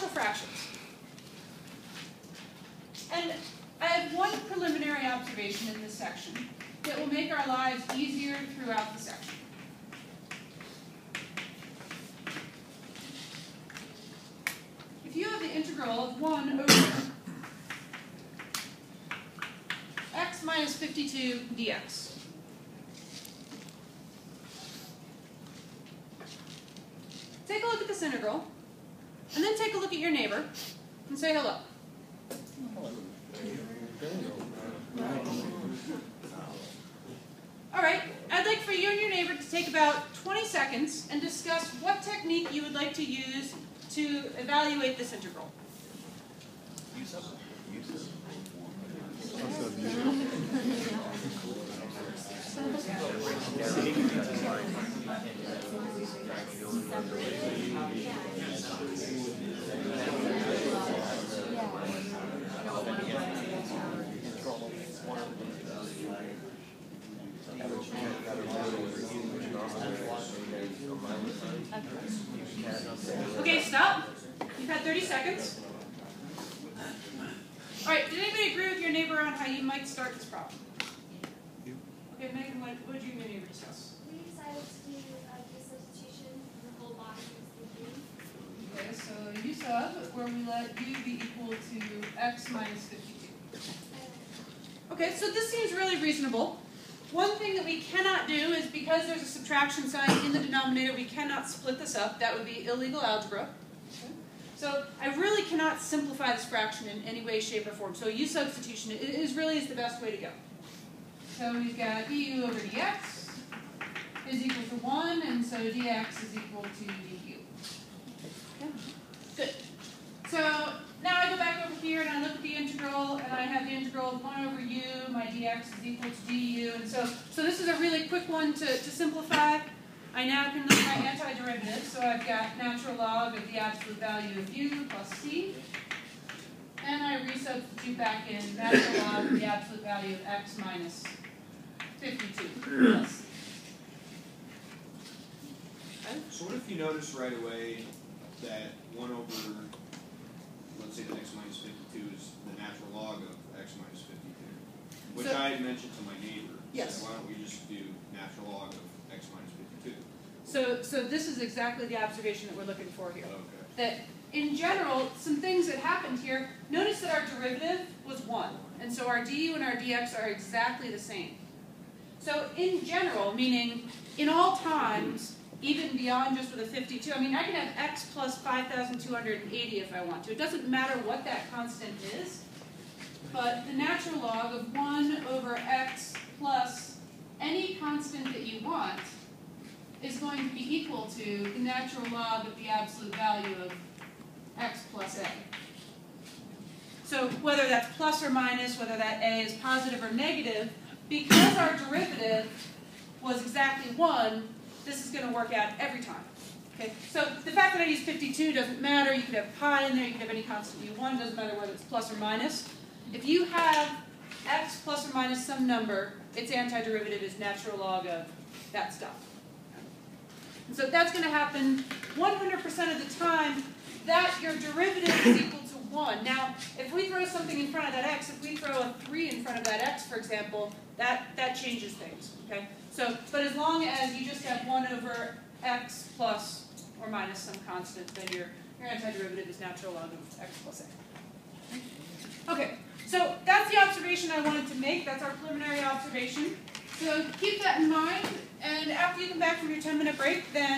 partial fractions. And I have one preliminary observation in this section that will make our lives easier throughout the section. If you have the integral of 1 over x minus 52 dx, take a look at this integral, and then take a look at your neighbor, and say hello. All right, I'd like for you and your neighbor to take about 20 seconds and discuss what technique you would like to use to evaluate this integral. Okay, stop. You've had 30 seconds. All right, did anybody agree with your neighbor on how you might start this problem? Okay, Megan, what did you and your neighbor discuss? We decided to do a substitution in the whole box is 3. Okay, so u sub, where we let u be equal to x minus 52. Okay, so this seems really reasonable. One thing that we cannot do is, because there's a subtraction sign in the denominator, we cannot split this up. That would be illegal algebra. Okay. So I really cannot simplify this fraction in any way, shape, or form. So u substitution is the best way to go. So we've got du over dx is equal to 1, and so dx is equal to du. Okay. Good. So now I go back over here and I look at the integral, and I have the integral of 1 over u, my dx is equal to du, and so this is a really quick one to simplify. I now can look at my antiderivative, so I've got natural log of the absolute value of u plus c, and I resubstitute back in natural log of the absolute value of x minus 52 plus c. Okay. So what if you notice right away that 1 over, let's say the x minus 52 is the natural log of x minus 52, which I had mentioned to my neighbor. Yes. So why don't we just do natural log of x minus 52? So this is exactly the observation that we're looking for here. Okay. That in general, some things that happened here, notice that our derivative was 1, and so our du and our dx are exactly the same. So in general, meaning in all times, even beyond just with a 52, I mean, I can have x plus 5,280 if I want to. It doesn't matter what that constant is, but the natural log of 1 over x plus any constant that you want is going to be equal to the natural log of the absolute value of x plus a. So whether that's plus or minus, whether that a is positive or negative, because our derivative was exactly 1, this is going to work out every time. Okay? So the fact that I use 52 doesn't matter. You could have pi in there. You could have any constant you want. It doesn't matter whether it's plus or minus. If you have x plus or minus some number, its antiderivative is natural log of that stuff. And so that's going to happen 100% of the time that your derivative is equal to 1. Now, if we throw something in front of that x, if we throw a 3 in front of that x, for example, that changes things. Okay? So, but as long as you just have 1 over x plus or minus some constant, then your antiderivative is natural log of x plus a. Okay, so that's the observation I wanted to make. That's our preliminary observation. So keep that in mind, and after you come back from your 10-minute break, then